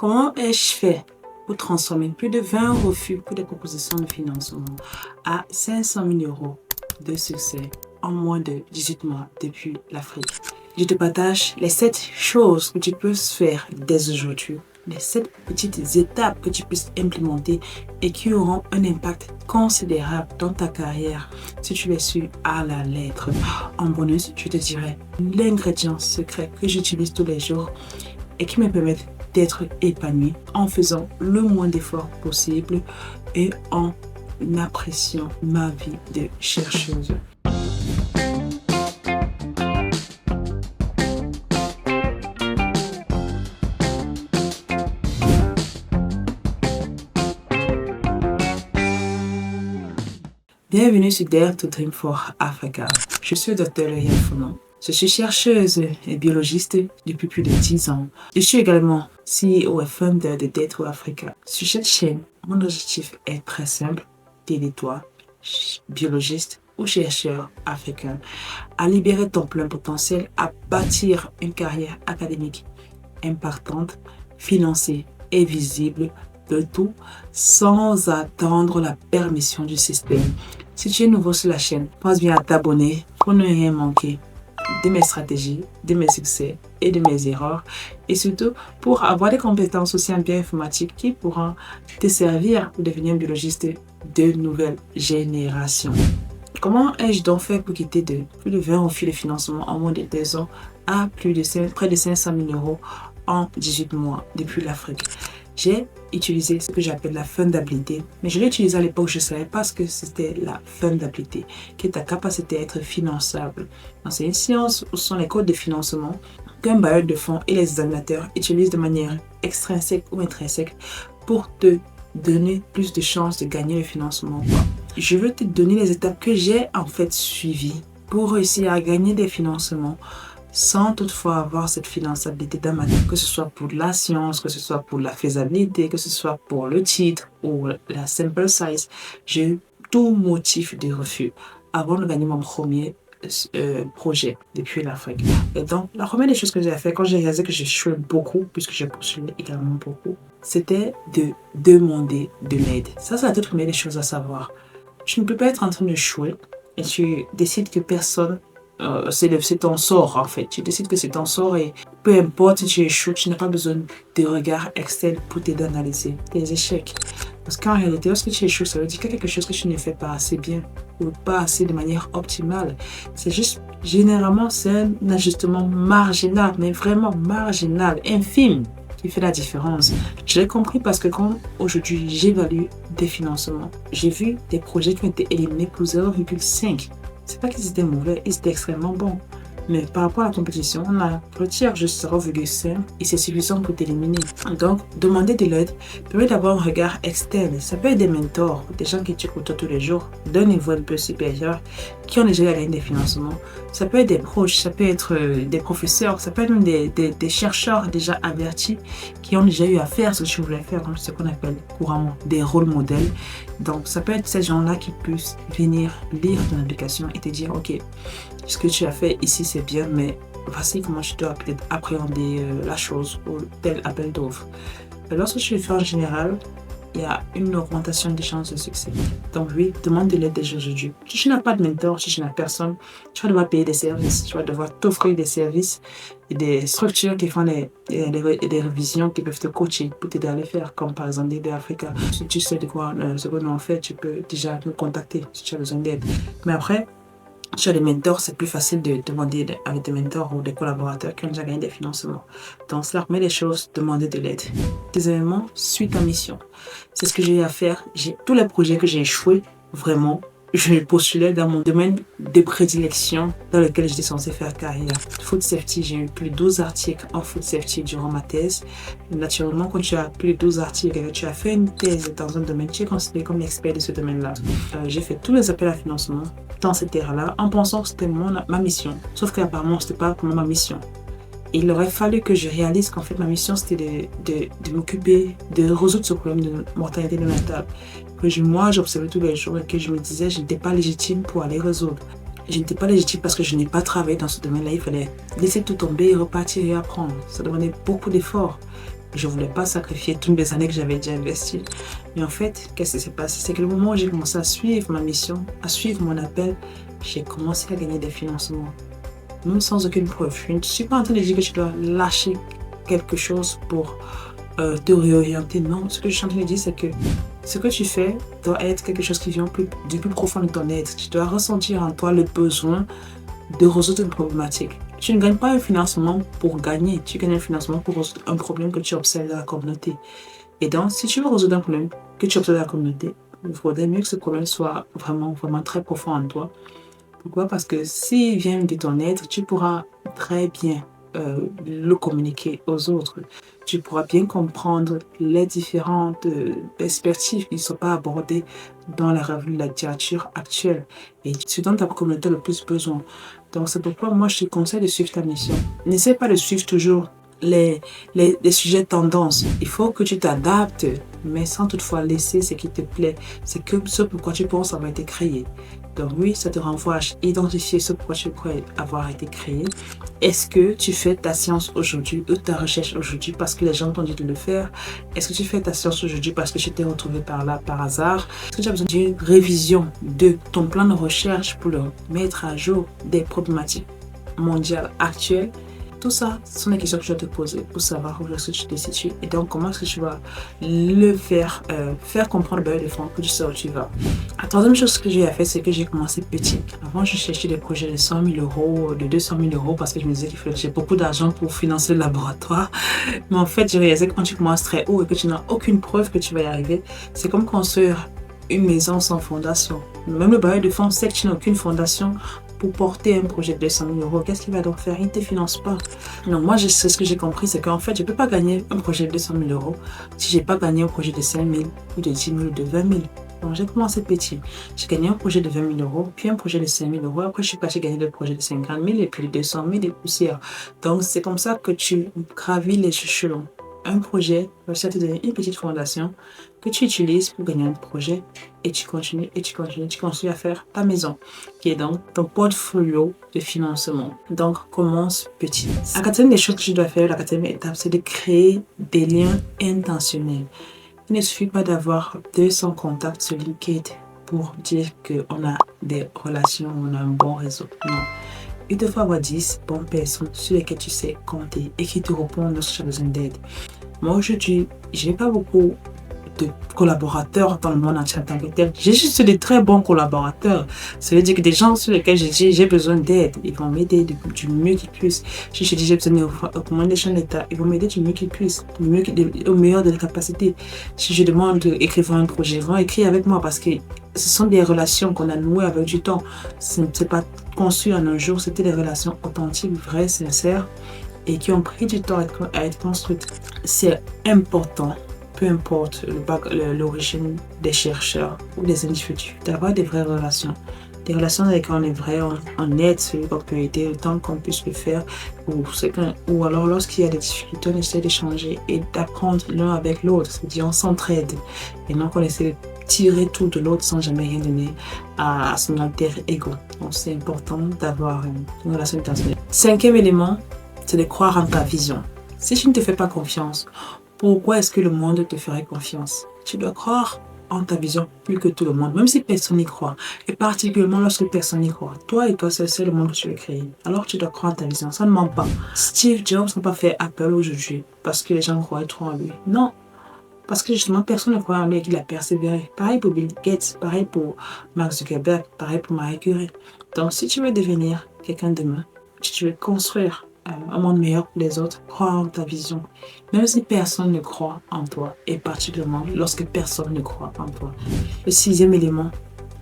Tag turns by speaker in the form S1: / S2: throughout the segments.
S1: Comment ai-je fait pour transformer plus de 20 refus pour des propositions de financement à 500 000 euros de succès en moins de 18 mois depuis l'Afrique? Je te partage les 7 choses que tu peux faire dès aujourd'hui, les 7 petites étapes que tu peux implémenter et qui auront un impact considérable dans ta carrière si tu les suis à la lettre. En bonus, je te dirai l'ingrédient secret que j'utilise tous les jours et qui me permettent d'être épanoui en faisant le moins d'efforts possible et en appréciant ma vie de chercheuse. Bienvenue sur Dare to Dream for Africa. Je suis Dr. Loya Fonon. Je suis chercheuse et biologiste depuis plus de 10 ans. Je suis également CEO et founder de Dare to Africa. Sur cette chaîne, mon objectif est très simple, d'aider toi, biologiste ou chercheur africain, à libérer ton plein potentiel, à bâtir une carrière académique impactante, financée et visible, le tout sans attendre la permission du système. Si tu es nouveau sur la chaîne, pense bien à t'abonner pour ne rien manquer de mes stratégies, de mes succès et de mes erreurs, et surtout pour avoir des compétences aussi en bioinformatique qui pourront te servir pour devenir un biologiste de nouvelle génération. Comment ai-je donc fait pour quitter de plus de 20 refus de financement en moins de 2 ans à près de 500 000 euros en 18 mois depuis l'Afrique? J'ai utilisé ce que j'appelle la fundabilité, mais je l'ai utilisé à l'époque, je ne savais pas ce que c'était la fundabilité, qui est ta capacité à être finançable. C'est une science où sont les codes de financement qu'un bailleur de fonds et les examinateurs utilisent de manière extrinsèque ou intrinsèque pour te donner plus de chances de gagner le financement. Je veux te donner les étapes que j'ai en fait suivies pour réussir à gagner des financements sans toutefois avoir cette finançabilité dans ma vie, que ce soit pour la science, que ce soit pour la faisabilité, que ce soit pour le titre ou la sample size. J'ai eu tout motif de refus avant de gagner mon premier projet depuis l'Afrique. Et donc, la première des choses que j'ai fait quand j'ai réalisé que j'échouais beaucoup, puisque j'ai postulé également beaucoup, c'était de demander de l'aide. Ça, c'est la toute première des choses à savoir. Tu ne peux pas être en train de échouer et tu décides que personne c'est ton sort en fait. Tu décides que c'est ton sort et peu importe si tu échoues, tu n'as pas besoin de regard externe pour t'aider à analyser tes échecs. Parce qu'en réalité, lorsque tu échoues, ça veut dire qu'il y a quelque chose que tu ne fais pas assez bien ou pas assez de manière optimale. C'est juste, généralement, c'est un ajustement marginal, mais vraiment marginal, infime, qui fait la différence. Je l'ai compris parce que quand aujourd'hui j'évalue des financements, j'ai vu des projets qui ont été éliminés pour 0,5. C'est pas qu'ils étaient mauvais, ils étaient extrêmement bons. Mais par rapport à la compétition, on a retire juste 0,5 et c'est suffisant pour t'éliminer. Donc, demander de l'aide permet d'avoir un regard externe. Ça peut être des mentors, des gens qui te côtoient tous les jours, d'un niveau un peu supérieur, qui ont déjà gagné des financements. Ça peut être des proches, ça peut être des professeurs, ça peut être même des chercheurs déjà avertis qui ont déjà eu à faire ce que tu voulais faire, donc ce qu'on appelle couramment des rôles modèles. Donc, ça peut être ces gens-là qui puissent venir lire ton application et te dire, OK, ce que tu as fait ici, c'est bien, mais voici comment tu dois peut-être appréhender la chose ou tel appel d'offres. Lorsque tu le fais en général, il y a une augmentation des chances de succès. Donc oui, demande de l'aide dès aujourd'hui. Si tu n'as pas de mentor, si tu n'as personne, tu vas devoir payer des services. Tu vas devoir t'offrir des services et des structures qui font des révisions qui peuvent te coacher pour t'aider à le faire, comme par exemple Dare to Africa. Si tu sais de quoi ce que nous on fait, tu peux déjà nous contacter si tu as besoin d'aide. Mais après, si tu as des mentors, c'est plus facile de demander avec des mentors ou des collaborateurs qui ont déjà gagné des financements. Donc, cela remet les choses, demander de l'aide. Deuxièmement, suis ta mission. C'est ce que j'ai eu à faire. Tous les projets que j'ai échoué, vraiment, je postulais dans mon domaine de prédilection dans lequel j'étais censé faire carrière. Food safety, j'ai eu plus de 12 articles en food safety durant ma thèse. Naturellement, quand tu as plus de 12 articles et que tu as fait une thèse dans un domaine, tu es considéré comme l'expert de ce domaine-là. J'ai fait tous les appels à financement dans cette terre-là en pensant que c'était ma mission. Sauf qu'apparemment, ce n'était pas vraiment ma mission. Il aurait fallu que je réalise qu'en fait ma mission c'était de m'occuper, de résoudre ce problème de mortalité néonatale que moi j'observais tous les jours et que je me disais je n'étais pas légitime pour aller résoudre. Je n'étais pas légitime parce que je n'ai pas travaillé dans ce domaine-là. Il fallait laisser tout tomber, repartir et apprendre. Ça demandait beaucoup d'efforts. Je ne voulais pas sacrifier toutes les années que j'avais déjà investies. Mais en fait, qu'est-ce qui s'est passé? C'est que le moment où j'ai commencé à suivre ma mission, à suivre mon appel, j'ai commencé à gagner des financements. Même sans aucune preuve. Je ne suis pas en train de dire que tu dois lâcher quelque chose pour te réorienter. Non, ce que je suis en train de dire, c'est que ce que tu fais doit être quelque chose qui vient du plus profond de ton être. Tu dois ressentir en toi le besoin de résoudre une problématique. Tu ne gagnes pas un financement pour gagner, tu gagnes un financement pour résoudre un problème que tu observes dans la communauté. Et donc, si tu veux résoudre un problème que tu observes dans la communauté, il faudrait mieux que ce problème soit vraiment très profond en toi. Pourquoi? Parce que s'il vient de ton être, tu pourras très bien le communiquer aux autres. Tu pourras bien comprendre les différentes perspectives qui ne sont pas abordées dans la littérature actuelle et ce dont ta communauté a le plus besoin. Donc c'est pourquoi moi je te conseille de suivre ta mission. N'essaie pas de suivre toujours les sujets tendances. Il faut que tu t'adaptes, mais sans toutefois laisser ce qui te plaît. C'est que ce pourquoi tu penses avoir été créé. Donc oui, ça te renvoie à identifier ce pourquoi tu crois avoir été créé. Est-ce que tu fais ta science aujourd'hui ou ta recherche aujourd'hui parce que les gens t'ont dit de le faire? Est-ce que tu fais ta science aujourd'hui parce que tu t'es retrouvé par là par hasard? Est-ce que tu as besoin d'une révision de ton plan de recherche pour le mettre à jour des problématiques mondiales actuelles? Tout ça, ce sont des questions que je dois te poser pour savoir où est-ce que tu te situes et donc comment est-ce que tu vas le faire comprendre le fond que tu sais où tu vas. La troisième chose que j'ai fait, c'est que j'ai commencé petit. Avant, je cherchais des projets de 100 000 euros, de 200 000 euros parce que je me disais qu'il fallait que j'ai beaucoup d'argent pour financer le laboratoire. Mais en fait, j'ai réalisé que quand tu commences très haut et que tu n'as aucune preuve que tu vas y arriver, c'est comme construire une maison sans fondation. Même le bailleur de fonds sait que tu n'as aucune fondation pour porter un projet de 200 000 euros. Qu'est-ce qu'il va donc faire? Il ne te finance pas. Donc moi, ce que j'ai compris, c'est qu'en fait, je ne peux pas gagner un projet de 200 000 euros si je n'ai pas gagné un projet de 5 000 ou de 10 000 ou de 20 000. Donc j'ai commencé petit. J'ai gagné un projet de 20 000 euros, puis un projet de 5 000 euros. Après, je suis passé gagner le projet de 50 000 et puis de 200 000 et poussières. Donc c'est comme ça que tu gravis les échelons. Un projet va te donner une petite fondation que tu utilises pour gagner un projet et tu continues, tu continues à faire ta maison, qui est donc ton portfolio de financement. Donc, commence petit. La quatrième des choses que tu dois faire, la quatrième étape, c'est de créer des liens intentionnels. Il ne suffit pas d'avoir 200 contacts sur LinkedIn pour dire qu'on a des relations, on a un bon réseau. Non. Il te faut avoir 10 bonnes personnes sur lesquelles tu sais compter et qui te répondent lorsque tu as besoin d'aide. Moi aujourd'hui, je n'ai pas beaucoup de collaborateurs dans le monde entier en tant que tel. J'ai juste des très bons collaborateurs. Ça veut dire que des gens sur lesquels j'ai besoin d'aide, ils vont m'aider du mieux qu'ils puissent. Si je dis j'ai besoin de recommandation d'État, ils vont m'aider du mieux qu'ils puissent, au meilleur de leurs capacités. Si je demande d'écrire un projet, ils vont écrire avec moi parce que ce sont des relations qu'on a nouées avec du temps. Ce n'est pas conçu en un jour, c'était des relations authentiques, vraies, sincères et qui ont pris du temps à être construites. C'est important, peu importe l'origine des chercheurs ou des individus, d'avoir des vraies relations. Des relations avec lesquelles on est vrai, on aide celui qu'on peut aider le temps qu'on puisse le faire. Ou alors lorsqu'il y a des difficultés, on essaie d'échanger et d'apprendre l'un avec l'autre. C'est-à-dire on s'entraide et non qu'on essaie de tirer tout de l'autre sans jamais rien donner à son alter ego. Donc c'est important d'avoir une relation intentionnelle. Cinquième élément, c'est de croire en ta vision. Si tu ne te fais pas confiance, pourquoi est-ce que le monde te ferait confiance? Tu dois croire en ta vision plus que tout le monde, même si personne n'y croit. Et particulièrement lorsque personne n'y croit. Toi et toi, c'est le monde que tu veux créer. Alors tu dois croire en ta vision. Ça ne ment pas. Steve Jobs n'a pas fait Apple aujourd'hui parce que les gens croyaient trop en lui. Non. Parce que justement, personne ne croyait en lui et qu'il a persévéré. Pareil pour Bill Gates, pareil pour Mark Zuckerberg, pareil pour Marie Curie. Donc si tu veux devenir quelqu'un demain, si tu veux construire un monde meilleur pour les autres, crois en ta vision. Même si personne ne croit en toi, et particulièrement lorsque personne ne croit en toi. Le sixième élément,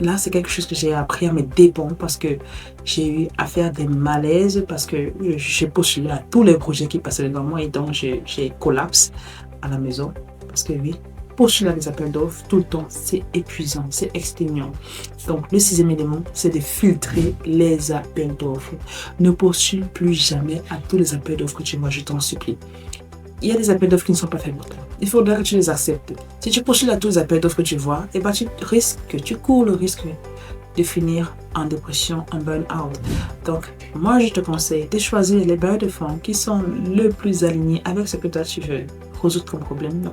S1: là c'est quelque chose que j'ai appris à mes dépens parce que j'ai eu à faire des malaises, parce que j'ai postulé à tous les projets qui passaient devant moi et donc j'ai collapsé à la maison. Parce que oui, postuler à des appels d'offres tout le temps, c'est épuisant, c'est exténuant. Donc, le sixième élément, c'est de filtrer les appels d'offres. Ne postule plus jamais à tous les appels d'offres que tu vois, je t'en supplie. Il y a des appels d'offres qui ne sont pas faits pour toi. Il faudra que tu les acceptes. Si tu postules à tous les appels d'offres que tu vois, eh ben, tu cours le risque de finir en dépression, en burn-out. Donc, moi je te conseille de choisir les bailleurs de fonds qui sont le plus alignés avec ce que toi tu veux résoudre comme problème,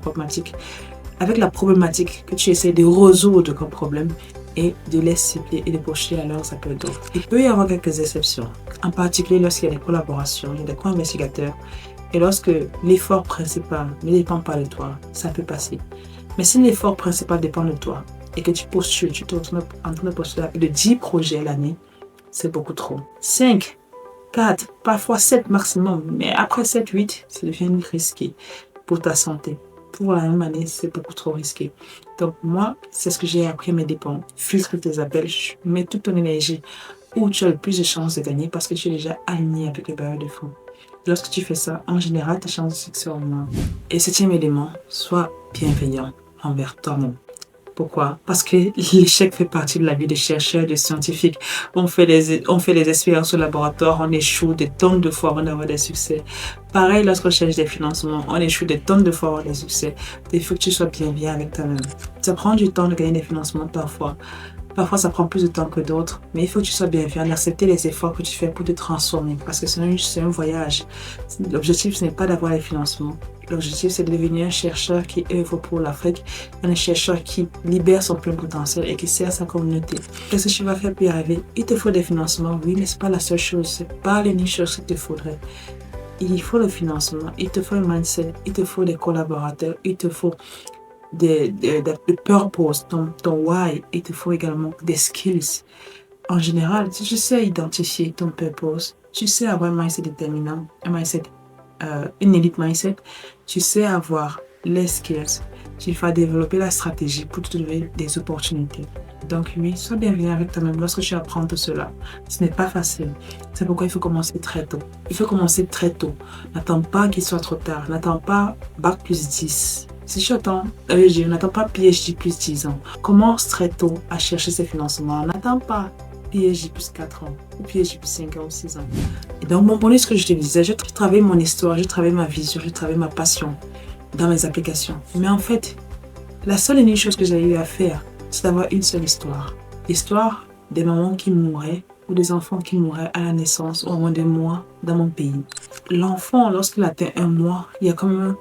S1: avec la problématique que tu essaies de résoudre comme problème et de les cibler et de pocher à leurs appels d'offres. Il peut y avoir quelques exceptions, en particulier lorsqu'il y a des collaborations, il y a des co-investigateurs et lorsque l'effort principal ne dépend pas de toi, ça peut passer. Mais si l'effort principal dépend de toi et que tu postules, tu te retrouves en train de postuler de 10 projets l'année, c'est beaucoup trop. 5, 4, parfois 7 maximum, mais après 7, 8, ça devient risqué pour ta santé. Pour la même année, c'est beaucoup trop risqué. Donc moi, c'est ce que j'ai appris à mes dépens. Filtre tes appels, mets toute ton énergie où tu as le plus de chances de gagner parce que tu es déjà aligné avec le bailleur de fonds. Lorsque tu fais ça, en général, tes chances de succès augmentent. Et 7e élément, sois bienveillant envers toi-même. Pourquoi? Parce que l'échec fait partie de la vie des chercheurs, des scientifiques. On fait des expériences au laboratoire, on échoue des tonnes de fois avant d'avoir des succès. Pareil, lorsqu'on cherche des financements, on échoue des tonnes de fois avant des succès. Il faut que tu sois bienveillant avec toi-même. Ça prend du temps de gagner des financements parfois. Parfois, ça prend plus de temps que d'autres, mais il faut que tu sois bienveillant, d'accepter les efforts que tu fais pour te transformer, parce que c'est un voyage. L'objectif, ce n'est pas d'avoir les financements. L'objectif, c'est de devenir un chercheur qui œuvre pour l'Afrique, un chercheur qui libère son plein potentiel et qui sert sa communauté. Qu'est-ce que tu vas faire pour y arriver? Il te faut des financements, oui, mais ce n'est pas la seule chose, ce n'est pas l'unique chose qu'il te faudrait. Il faut le financement, il te faut un mindset, il te faut des collaborateurs, il te faut de purpose, ton why, il te faut également des skills. En général, si tu sais identifier ton purpose, tu sais avoir un mindset déterminant, une elite mindset, tu sais avoir les skills, tu vas développer la stratégie pour trouver des opportunités. Donc oui, sois bienveillant avec toi-même lorsque tu apprends tout cela. Ce n'est pas facile. C'est pourquoi il faut commencer très tôt. Il faut commencer très tôt. N'attends pas qu'il soit trop tard. N'attends pas Bac plus 10. Si tu attends, n'attends pas PhD plus 10 ans. Commence très tôt à chercher ces financements. N'attends pas PhD plus 4 ans ou PhD plus 5 ans ou 6 ans. Et donc, mon bonus, ce que je te disais, je travaille mon histoire, je travaille ma vision, je travaille ma passion dans mes applications. Mais en fait, la seule et unique chose que j'ai eu à faire, c'est d'avoir une seule histoire. L'histoire des mamans qui mouraient ou des enfants qui mouraient à la naissance ou au moins des mois dans mon pays. L'enfant, lorsqu'il atteint 1 mois, il y a comme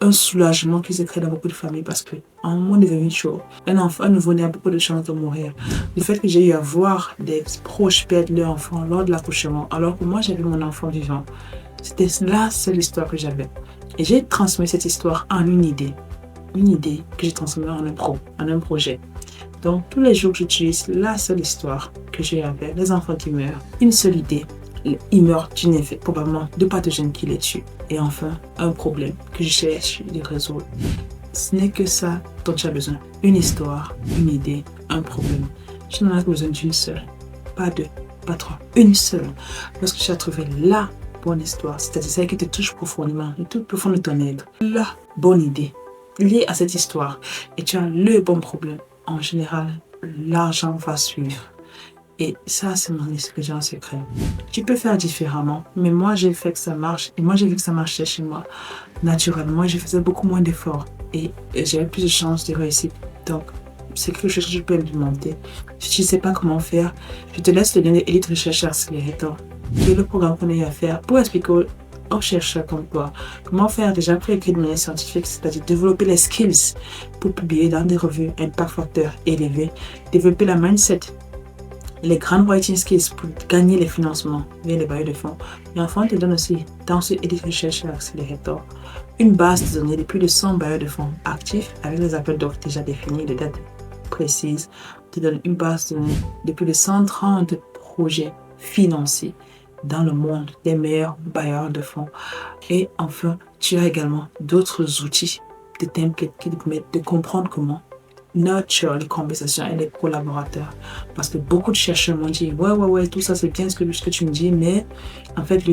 S1: un soulagement qui se crée dans beaucoup de familles parce que en moins de 28 jours, un nouveau-né a beaucoup de chances de mourir. Le fait que j'ai eu à voir des proches perdre leur enfant lors de l'accouchement, alors que moi j'avais mon enfant vivant, c'était la seule histoire que j'avais. Et j'ai transmis cette histoire en une idée que j'ai transformée en un projet. Donc tous les jours j'utilise la seule histoire que j'ai avec les enfants qui meurent, une seule idée. Ils meurent d'une effet, probablement de pathogènes qui les tuent. Et enfin, un problème que je cherche de résoudre. Ce n'est que ça dont tu as besoin. Une histoire, une idée, un problème. Tu n'en as besoin d'une seule. Pas deux, pas trois. Une seule. Lorsque tu as trouvé la bonne histoire, c'est-à-dire celle qui te touche profondément, le tout profond de ton être, la bonne idée liée à cette histoire, et tu as le bon problème, en général, l'argent va suivre. Et ça, c'est mon expérience secret. Tu peux faire différemment, mais moi, j'ai fait que ça marche. Et moi, j'ai vu que ça marchait chez moi naturellement. Je faisais beaucoup moins d'efforts et j'avais plus de chances de réussir. Donc, c'est quelque chose que je peux implémenter. Si tu ne sais pas comment faire, je te laisse le lien de Elite Recherche Accelerator, qui est le programme qu'on a eu à faire pour expliquer aux chercheurs comme toi comment faire déjà pour écrire de manière scientifique, c'est-à-dire développer les skills pour publier dans des revues impact facteur élevé, développer la mindset, les grandes writing skills pour gagner les financements via les bailleurs de fonds. Et enfin, on te donne aussi, dans ce Elite Recherche Accelerator, une base de données de plus de 100 bailleurs de fonds actifs avec les appels d'offres déjà définis, de dates précises. On te donne une base de données de plus de 130 projets financiers dans le monde des meilleurs bailleurs de fonds. Et enfin, tu as également d'autres outils, des templates qui te permettent de comprendre comment nurture les conversations et les collaborateurs. Parce que beaucoup de chercheurs m'ont dit ouais, tout ça c'est bien ce que tu me dis, mais en fait,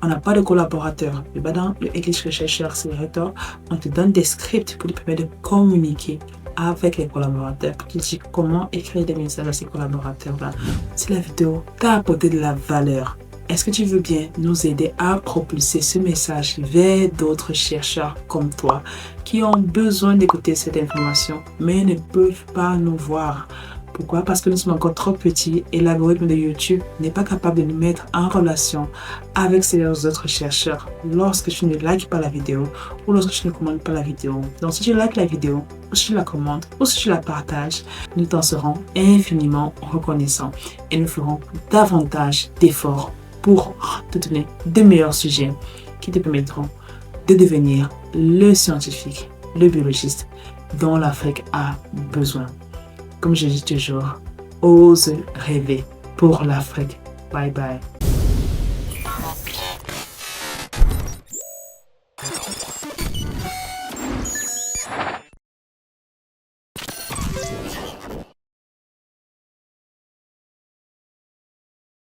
S1: on n'a pas de collaborateurs. Et ben dans le Elite Recherche Accelerator, on te donne des scripts pour te permettre de communiquer avec les collaborateurs, pour te dire comment écrire des messages à ces collaborateurs-là. Si la vidéo t'a apporté de la valeur, est-ce que tu veux bien nous aider à propulser ce message vers d'autres chercheurs comme toi qui ont besoin d'écouter cette information mais ne peuvent pas nous voir Pourquoi? Parce que nous sommes encore trop petits et l'algorithme de YouTube n'est pas capable de nous mettre en relation avec ces autres chercheurs lorsque tu ne likes pas la vidéo ou lorsque tu ne commandes pas la vidéo. Donc si tu likes la vidéo, ou si tu la commentes, ou si tu la partages, nous t'en serons infiniment reconnaissants et nous ferons davantage d'efforts pour te donner de meilleurs sujets qui te permettront de devenir le scientifique, le biologiste dont l'Afrique a besoin. Comme je dis toujours, ose rêver pour l'Afrique. Bye bye.